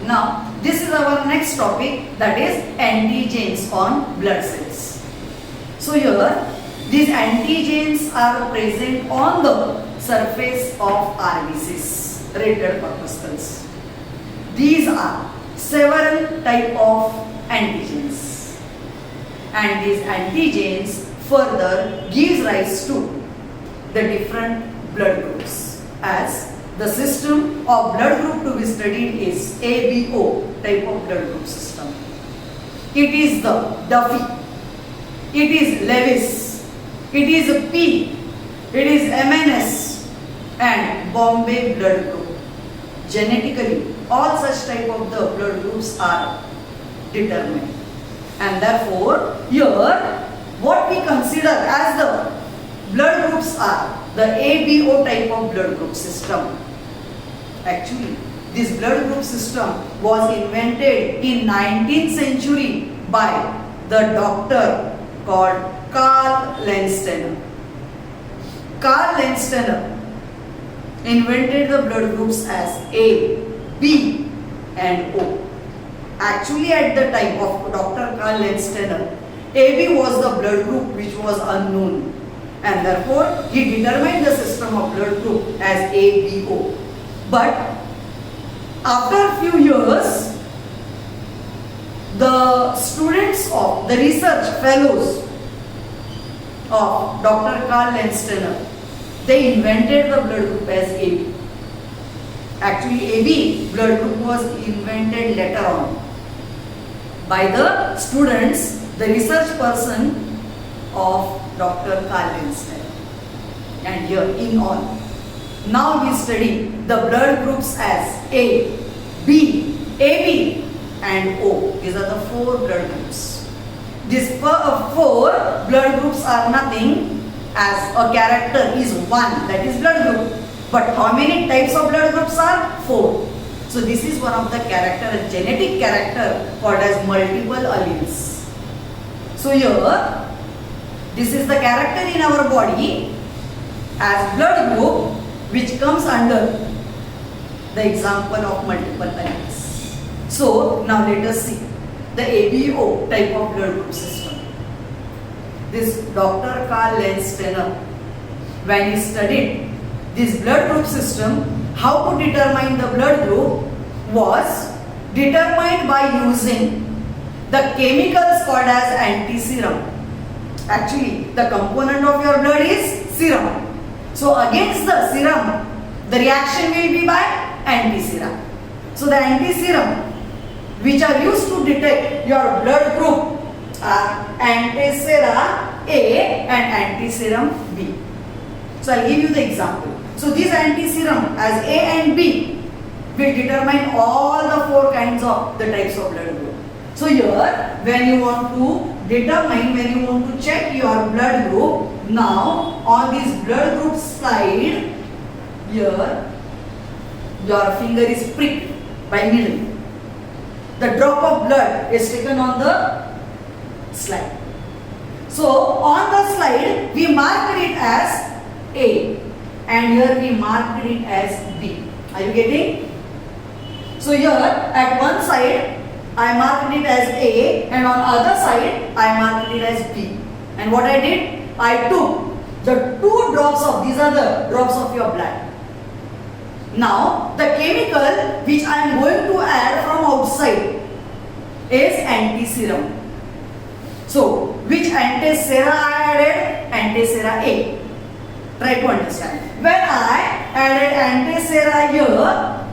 Now, this is our next topic, that is antigens on blood cells. So here, these antigens are present on the surface of RBCs, red blood corpuscles. These are several type of antigens, and these antigens further gives rise to the different blood groups, as the system of blood group to be studied is ABO type of blood group system. It is the Duffy, it is Lewis, it is P, it is MNS and Bombay blood group. Genetically, all such type of the blood groups are determined, and therefore here what we consider as the blood groups are the ABO type of blood group system. Actually, this blood group system was invented in 19th century by the doctor called Karl Landsteiner. Karl Landsteiner invented the blood groups as A, B and O. Actually, at the time of Dr. Karl Landsteiner, AB was the blood group which was unknown, and therefore he determined the system of blood group as ABO. But after a few years, the students of the research fellows of Dr. Karl Landsteiner, they invented the blood group as AB. Actually, AB blood group was invented later on by the students, the research person of Dr. Karl Landsteiner. And here in all, now we study the blood groups as A, B, AB and O. These are the four blood groups. These four blood groups are nothing, as a character is one, that is blood group. But how many types of blood groups are? Four. So this is one of the character, a genetic character called as multiple alleles. So here, this is the character in our body as blood group which comes under the example of multiple alleles. So now let us see the ABO type of blood group system. This Dr. Karl Landsteiner, when he studied this blood group system, how to determine the blood group was determined by using the chemicals called as antiserum. Actually, the component of your blood is serum. So against the serum, the reaction will be by antiserum. So the antiserum which are used to detect your blood group are antisera A and antiserum B. So I'll give you the example. So this antiserum as A and B will determine all the four kinds of the types of blood group. So here, when you want to determine, when you want to check your blood group, now on this blood group slide, here your finger is pricked by needle. The drop of blood is taken on the slide. So on the slide, we marked it as A, and here we marked it as B. Are you getting? So here at one side I marked it as A, and on other side I marked it as B. And what I did, I took the two drops of, these are the drops of your blood. Now the chemical which I am going to add from outside is antiserum. So which antisera I added? Antisera A. Try to understand. When I added antisera here,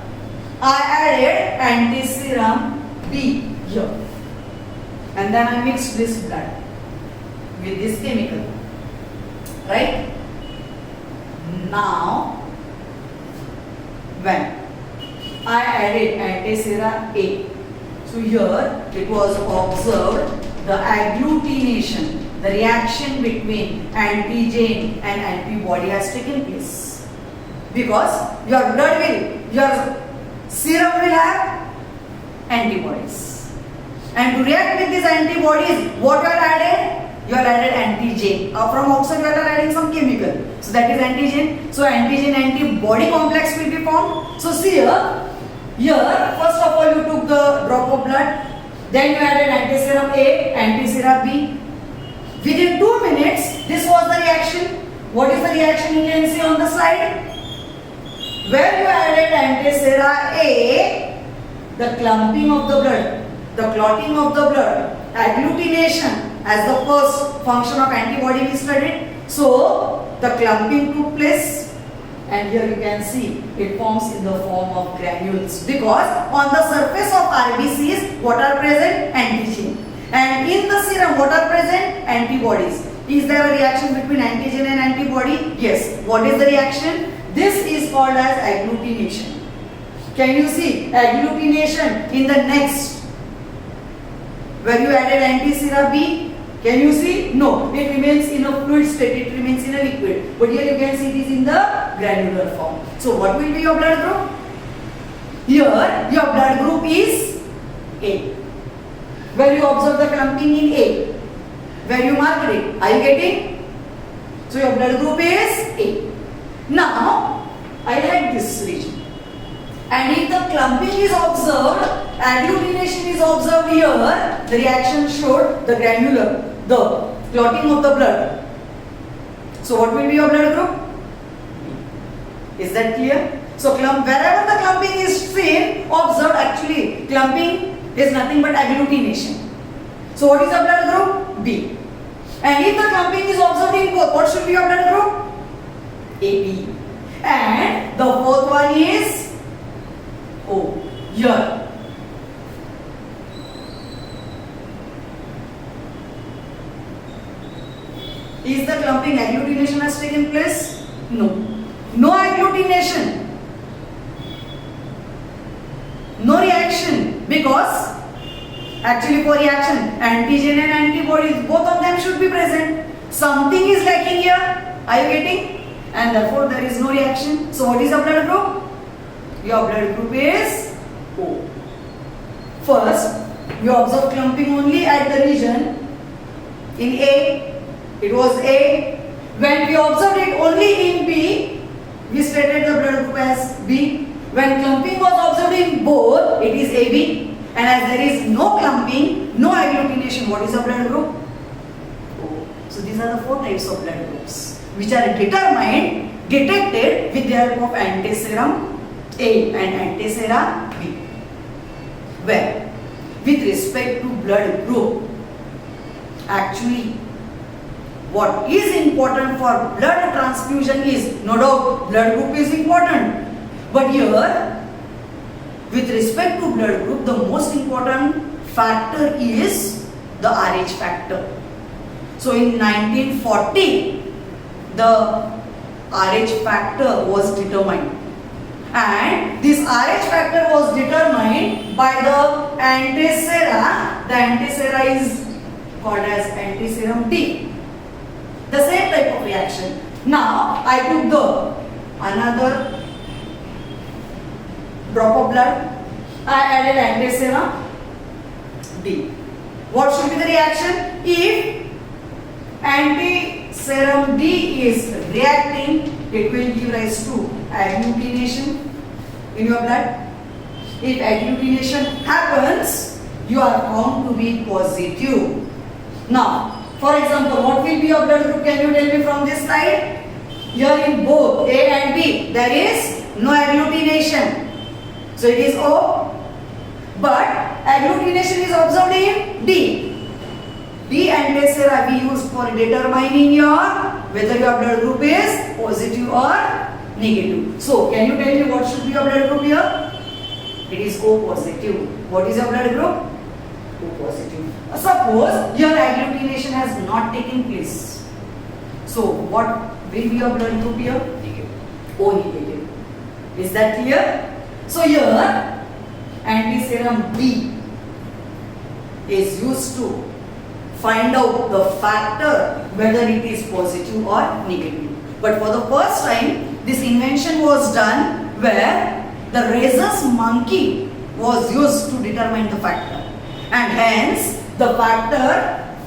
I added antiserum B here, and then I mixed this blood with this chemical, right? Now when I added antisera A, so here it was observed the agglutination, the reaction between antigen and antibody has taken place, because your blood will, your serum will have antibodies, and to react with these antibodies, what you are added? You are added antigen. From outside you are adding some chemical, so that is antigen. So antigen antibody complex will be formed. So see here, first of all you took the Then you added antiserum A, antiserum B. Within 2 minutes, this was the reaction. What is the reaction you can see on the slide? When you added antisera A, the clumping of the blood, the clotting of the blood, agglutination as the first function of antibody we studied. So the clumping took place, and here you can see it forms in the form of granules, because on the surface of RBCs what are present? Antigen, and in the serum what are present? Antibodies. Is there a reaction between antigen and antibody? Yes. What is the reaction? This is called as agglutination. Can you see agglutination in the next, where you added antisera B? Can you see? No, it remains in a fluid state, it remains in a liquid. But here you can see it is in the granular form. So what will be your blood group? Here your blood group is A. Where you observe the clumping in A, where you mark it. Are you getting? So your blood group is A. Now I had this region, and if the clumping is observed, agglutination is observed here, the reaction showed the granular, the clotting of the blood. So what will be your blood group? Is that clear? So wherever the clumping is seen, observed, actually clumping is nothing but agglutination. So what is the blood group? B. And if the clumping is observed in both, what should be your blood group? AB. And the fourth one is O. Here. Is the clumping, agglutination has taken place? No. No agglutination. No reaction, because actually for reaction, antigen and antibodies, both of them should be present. Something is lacking here. Are you getting? And therefore there is no reaction. So what is your blood group? Your blood group is O. First, we observe clumping only at the region in A. It was A. When we observed it only in B, we stated the blood group as B. When clumping was observed in both, it is AB. And as there is no clumping, no agglutination, what is the blood group? O. So these are the 4 types of blood groups, which are detected with the help of antiserum A and antisera B. Where, with respect to blood group, actually what is important for blood transfusion is, no doubt, blood group is important. But here, with respect to blood group, the most important factor is the Rh factor. So in 1940, the Rh factor was determined, and this Rh factor was determined by the antisera. The antisera is called as antiserum D. The same type of reaction. Now I took another drop of blood, I added antiserum D. What should be the reaction? If antiserum D is reacting, it will give rise to agglutination in your blood. If agglutination happens, you are found to be positive. Now, for example, what will be your blood group? Can you tell me from this slide? Here in both A and B, there is no agglutination. So it is O. But agglutination is observed in D. D antisera we use for determining whether your blood group is positive or negative. So can you tell me what should be your blood group here? It is O positive. What is your blood group? O positive. Suppose your agglutination has not taken place. So what will be your blood group here? Negative. O negative. Is that clear? So here antiserum B is used to find out the factor whether it is positive or negative. But for the first time, this invention was done where the rhesus monkey was used to determine the factor, and hence the factor,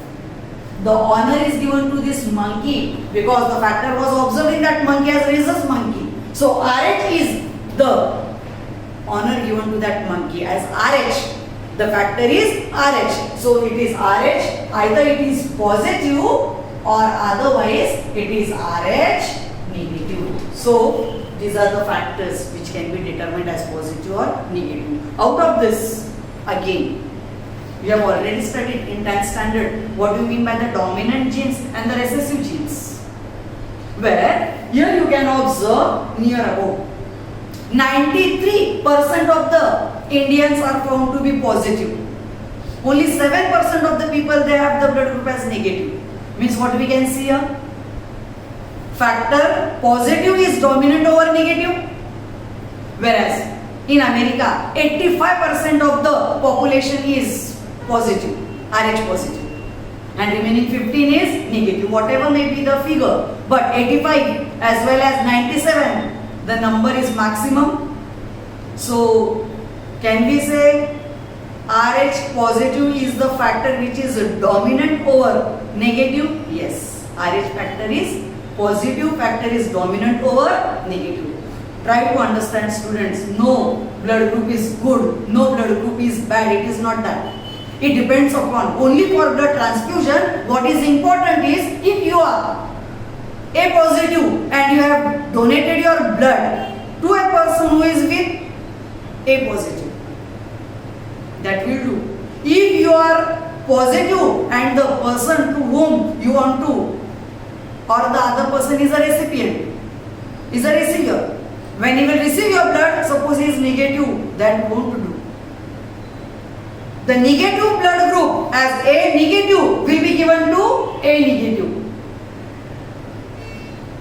the honor is given to this monkey because the factor was observed in that monkey as rhesus monkey. So Rh is the honor given to that monkey as Rh. The factor is RH. So it is RH, either it is positive or otherwise it is RH negative. So these are the factors which can be determined as positive or negative. Out of this, again, we have already studied in 10th standard what do you mean by the dominant genes and the recessive genes. Where here you can observe near about 93% of the Indians are found to be positive. Only 7% of the people they have the blood group as negative. Means what we can see here? Factor positive is dominant over negative. Whereas in America, 85% of the population is positive, RH positive. And remaining 15 is negative, whatever may be the figure. But 85 as well as 97, the number is maximum. So can we say RH positive is the factor which is dominant over negative? Yes, RH factor is positive, factor is dominant over negative. Try to understand, students. No blood group is good, no blood group is bad. It is not that. It depends upon only for blood transfusion. What is important is if you are A positive and you have donated your blood to a person who is with A positive, that will do. If you are positive and the person to whom you want to, or the other person is a recipient, is a receiver, when he will receive your blood, suppose he is negative, that won't do. The negative blood group as A negative will be given to A negative.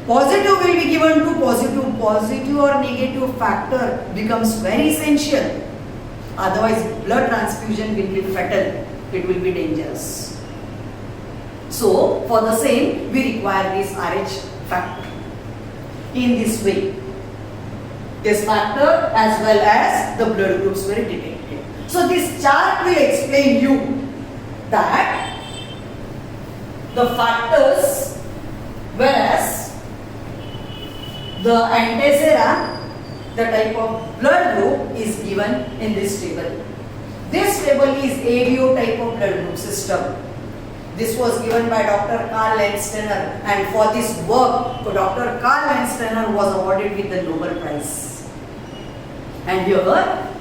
Positive will be given to positive. Positive or negative factor becomes very essential. Otherwise, blood transfusion will be fatal. It will be dangerous. So, for the same, we require this RH factor. In this way, this factor as well as the blood groups were detected. So this chart will explain you that the factors, whereas the Antecera, the type of blood group, is given in this table. This table is ABO type of blood group system. This was given by Dr. Karl Landsteiner, and for this work, Dr. Karl Landsteiner was awarded with the Nobel Prize. And here,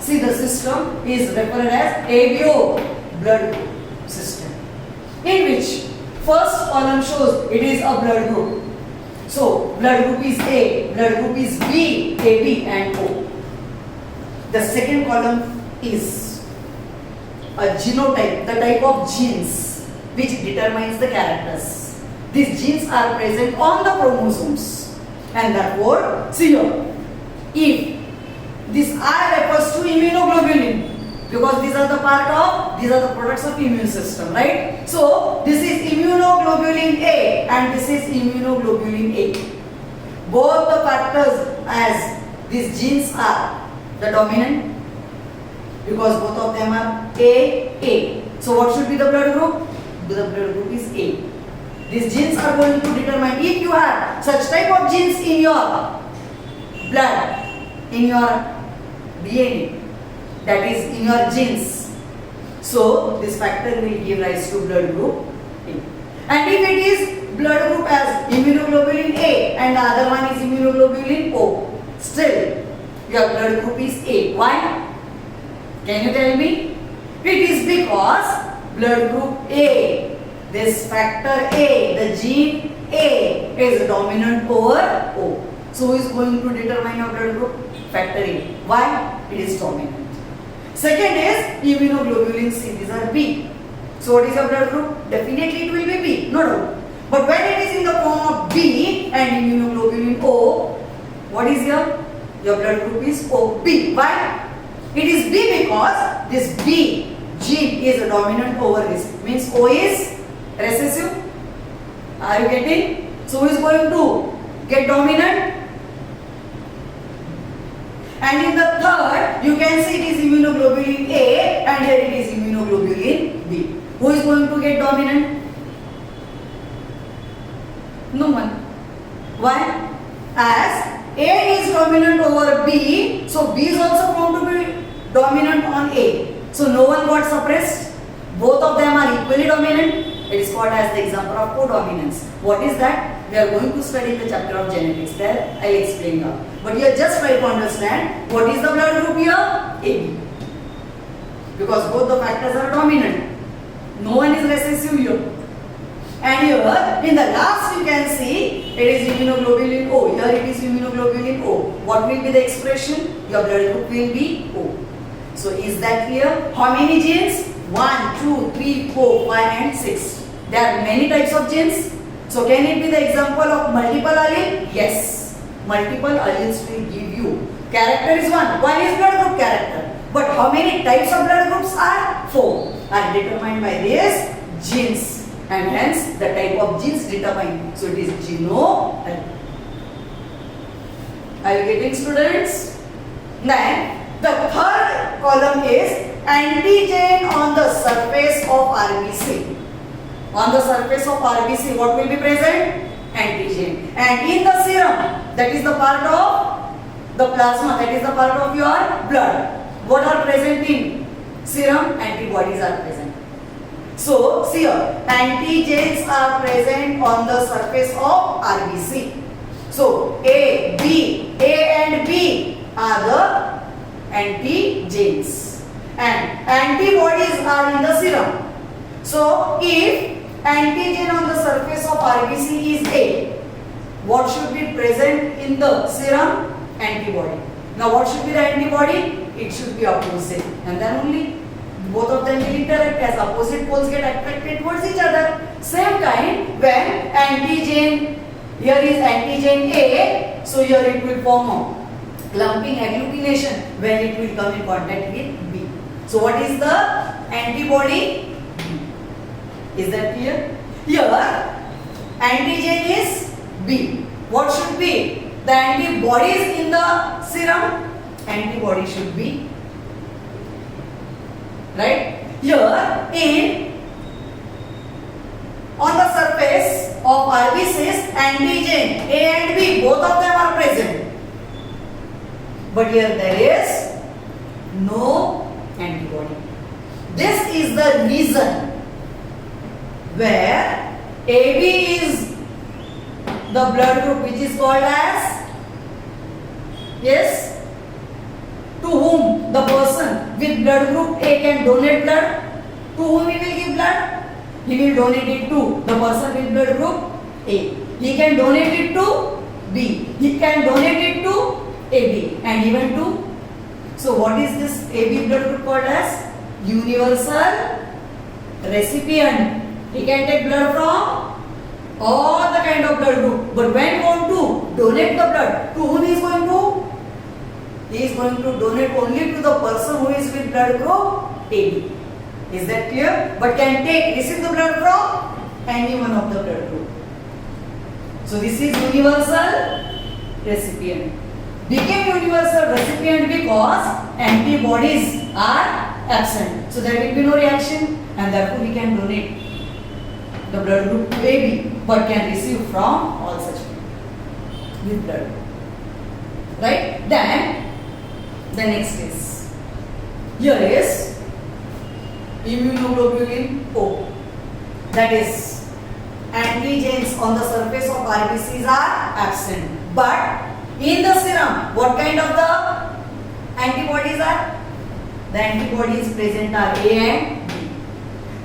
see, the system is referred as ABO blood group system, in which first column shows it is a blood group. So, blood group is A, blood group is B, AB and O. The second column is a genotype, the type of genes which determines the characters. These genes are present on the chromosomes, and therefore, see here, if this I refers to immunoglobulin, because these are the products of immune system, right? So this is immunoglobulin A and this is immunoglobulin A. Both the factors as these genes are the dominant, because both of them are A. So what should be the blood group? The blood group is A. These genes are going to determine if you have such type of genes in your blood, in your DNA, that is in your genes. So this factor will give rise to blood group A. And if it is blood group as immunoglobulin A and the other one is immunoglobulin O, still your blood group is A. Why? Can you tell me? It is because blood group A, this factor A, the gene A is dominant over O. So who is going to determine your blood group? Factor A. Why? It is dominant. Second is immunoglobulin C. These are B. So what is your blood group? Definitely it will be B. No doubt. But when it is in the form of B and immunoglobulin O, what is your blood group is OB. Why? It is B because this B gene is dominant over this. Means O is recessive. Are you getting? So who is going to get dominant? And in the third, you can see it is immunoglobulin A and here it is immunoglobulin B. Who is going to get dominant? No one. Why? As A is dominant over B, so B is also going to be dominant on A. So no one got suppressed. Both of them are equally dominant. It is called as the example of codominance. What is that? We are going to study in the chapter of genetics. There I will explain now. But you are just trying to understand what is the blood group here? AB. Because both the factors are dominant. No one is recessive here. And here in the last you can see it is immunoglobulin O. Here it is immunoglobulin O. What will be the expression? Your blood group will be O. So is that clear? How many genes? 1, 2, 3, 4, 5 and 6. There are many types of genes. So can it be the example of multiple allele? Yes. Multiple alleles will give you. Character is one. One is blood group character. But how many types of blood groups are? 4. Are determined by these genes. And hence the type of genes determined. So it is geno. Are you getting, students? Then the third column is antigen on the surface of RBC. On the surface of RBC, what will be present? Antigen. And in the serum, that is the part of the plasma, that is the part of your blood. What are present in serum? Antibodies are present. So, see here, antigens are present on the surface of RBC. So, A and B are the antigens. And antibodies are in the serum. So, if antigen on the surface of RBC is A, what should be present in the serum? Antibody. Now, what should be the antibody? It should be opposite. And then only both of them will interact as opposite poles get attracted towards each other. Same kind when antigen, here is antigen A, so here it will form a clumping agglutination when it will come in contact with B. So what is the antibody? B. Is that clear? Here antigen is B. What should be? The antibodies in the serum? Antibody should be, right? Here in on the surface of RBCs, antigen A and B, both of them are present. But here there is no antibody. This is the reason where AB is the blood group which is called as, yes, to whom the person with blood group A can donate blood. To whom he will give blood? He will donate it to the person with blood group A. He can donate it to B. He can donate it to AB and even to. So what is this AB blood group called as? Universal recipient. He can take blood from all the kind of blood group. But when going to donate the blood, to whom he is going to? He is going to donate only to the person who is with blood group AB. Is that clear? But can receive the blood from any one of the blood group. So this is universal recipient. Became universal recipient because antibodies are absent. So there will be no reaction and therefore we can donate the blood group to AB but can receive from all such people with blood. Right? Then the next is, here is immunoglobulin O. That is, antigens on the surface of RBCs are absent. But in the serum, what kind of the antibodies are? The antibodies present are A and B.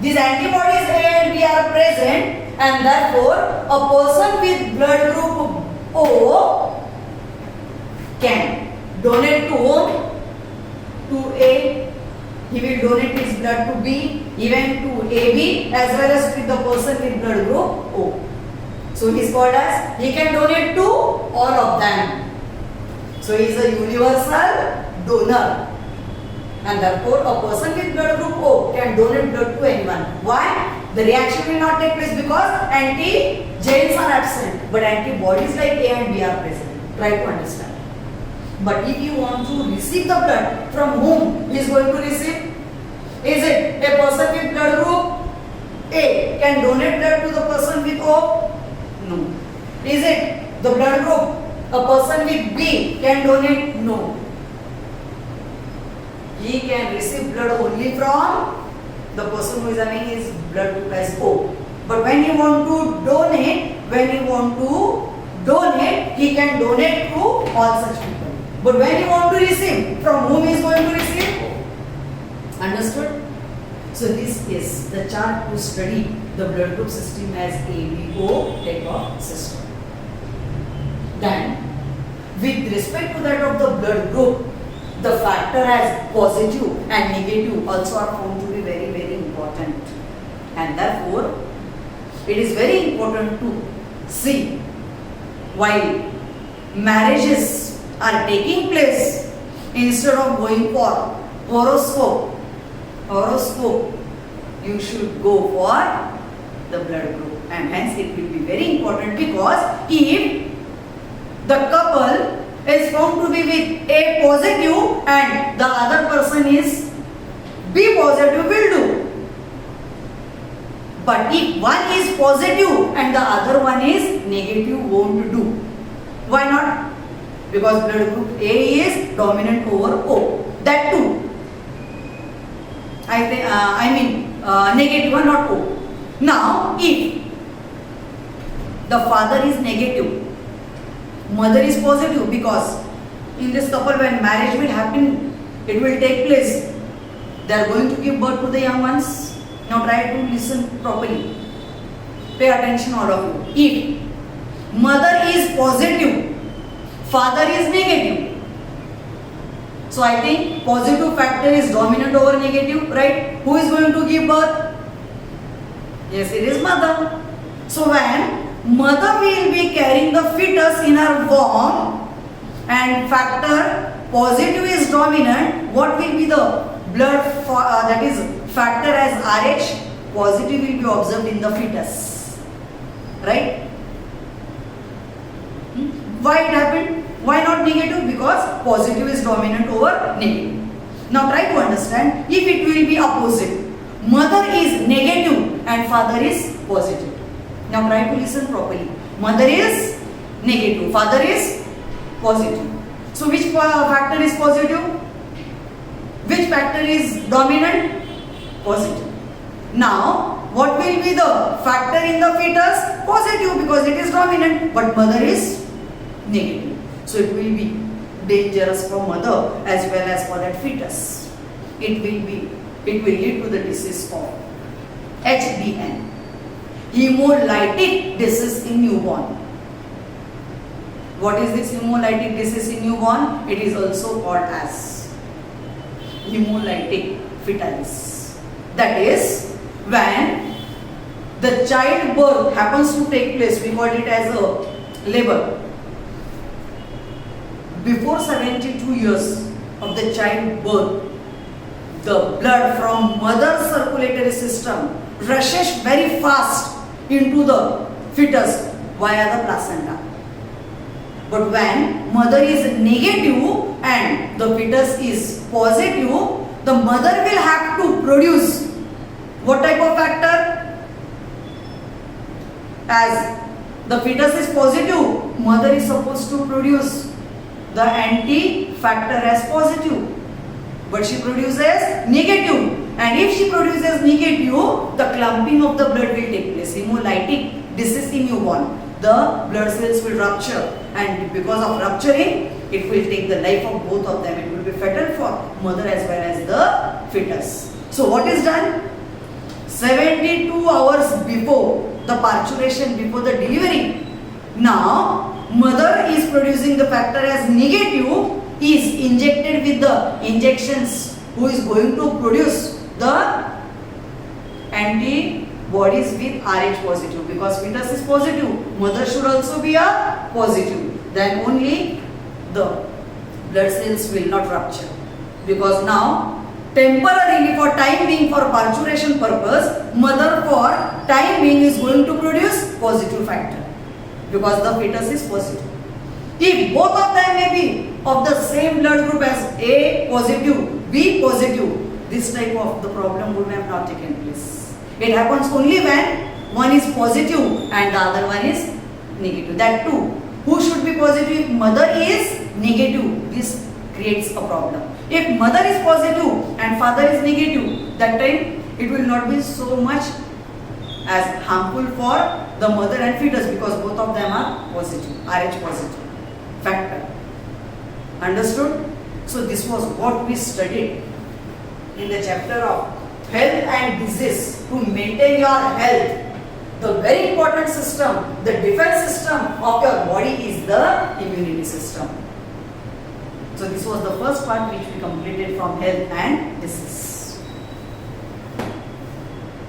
These antibodies A and B are present and therefore a person with blood group O can donate to whom? To A. He will donate his blood to B, even to AB as well as to the person with blood group O. So he is called as, he can donate to all of them. So he is a universal donor. And therefore a person with blood group O can donate blood to anyone. Why? The reaction will not take place because antigens are absent. But antibodies like A and B are present. Try to understand. But if you want to receive the blood, from whom he is going to receive? Is it a person with blood group A can donate blood to the person with O? No. Is it the blood group a person with B can donate? No. he can receive blood only from the person who is having his blood group as O. But when he want to donate, he can donate to all such people. But when he want to receive, from whom he is going to receive? Understood? So this is the chart to study the blood group system as ABO type of system. Then, with respect to that of the blood group, the factor as positive and negative also are found to be very, very important. And therefore, it is very important to see while marriages are taking place, instead of going for horoscope, you should go for the blood group. And hence it will be very important, because if the couple is found to be with A positive and the other person is B positive, will do. But if one is positive and the other one is negative, won't do. Why not? Because blood group A is dominant over O. That too. Negative one, not O. Now, if the father is negative, mother is positive, because in this couple when marriage will happen, it will take place, they are going to give birth to the young ones. Now try to listen properly. Pay attention all of you. If mother is positive, father is negative. So I think positive factor is dominant over negative, right? Who is going to give birth? Yes, it is mother. So when mother will be carrying the fetus in her womb and factor positive is dominant, what will be the blood that is factor as RH? Positive will be observed in the fetus, right? Why it happened? Why not negative? Because positive is dominant over negative. Now try to understand, if it will be opposite, mother is negative and father is positive. Now try to listen properly. Mother is negative, father is positive. So which factor is positive? Which factor is dominant? Positive. Now what will be the factor in the fetus? Positive, because it is dominant, but mother is negative. So it will be dangerous for mother as well as for that fetus. It will lead to the disease of HBN, hemolytic disease in newborn. What is this hemolytic disease in newborn? It is also called as hemolytic fetalis. That is, when the childbirth happens to take place, we call it as a labor. Before 72 years of the childbirth, the blood from mother's circulatory system rushes very fast into the fetus via the placenta. But when mother is negative and the fetus is positive, the mother will have to produce what type of factor? As the fetus is positive, mother is supposed to produce the anti-factor as positive, but she produces negative, and if she produces negative, the clumping of the blood will take place. Hemolytic disease in newborn, the blood cells will rupture, and because of rupturing, it will take the life of both of them. It will be fatal for mother as well as the fetus. So what is done? 72 hours before the parturition, before the delivery, now mother is producing the factor as negative, is injected with the injections, who is going to produce the antibodies with RH positive, because fetus is positive, mother should also be a positive. Then only the blood cells will not rupture, because now temporarily, for time being, for parturition purpose, mother for time being is going to produce positive factor, because the fetus is positive. If both of them may be of the same blood group as A positive, B positive, this type of the problem would have not taken place. It happens only when one is positive and the other one is negative. That too, who should be positive? Mother is negative. This creates a problem. If mother is positive and father is negative, that time it will not be so much as harmful for the mother and fetus, because both of them are positive, Rh positive factor. Understood? So this was what we studied in the chapter of health and disease. To maintain your health, the very important system, the defense system of your body is the immunity system. So this was the first part which we completed from health and disease.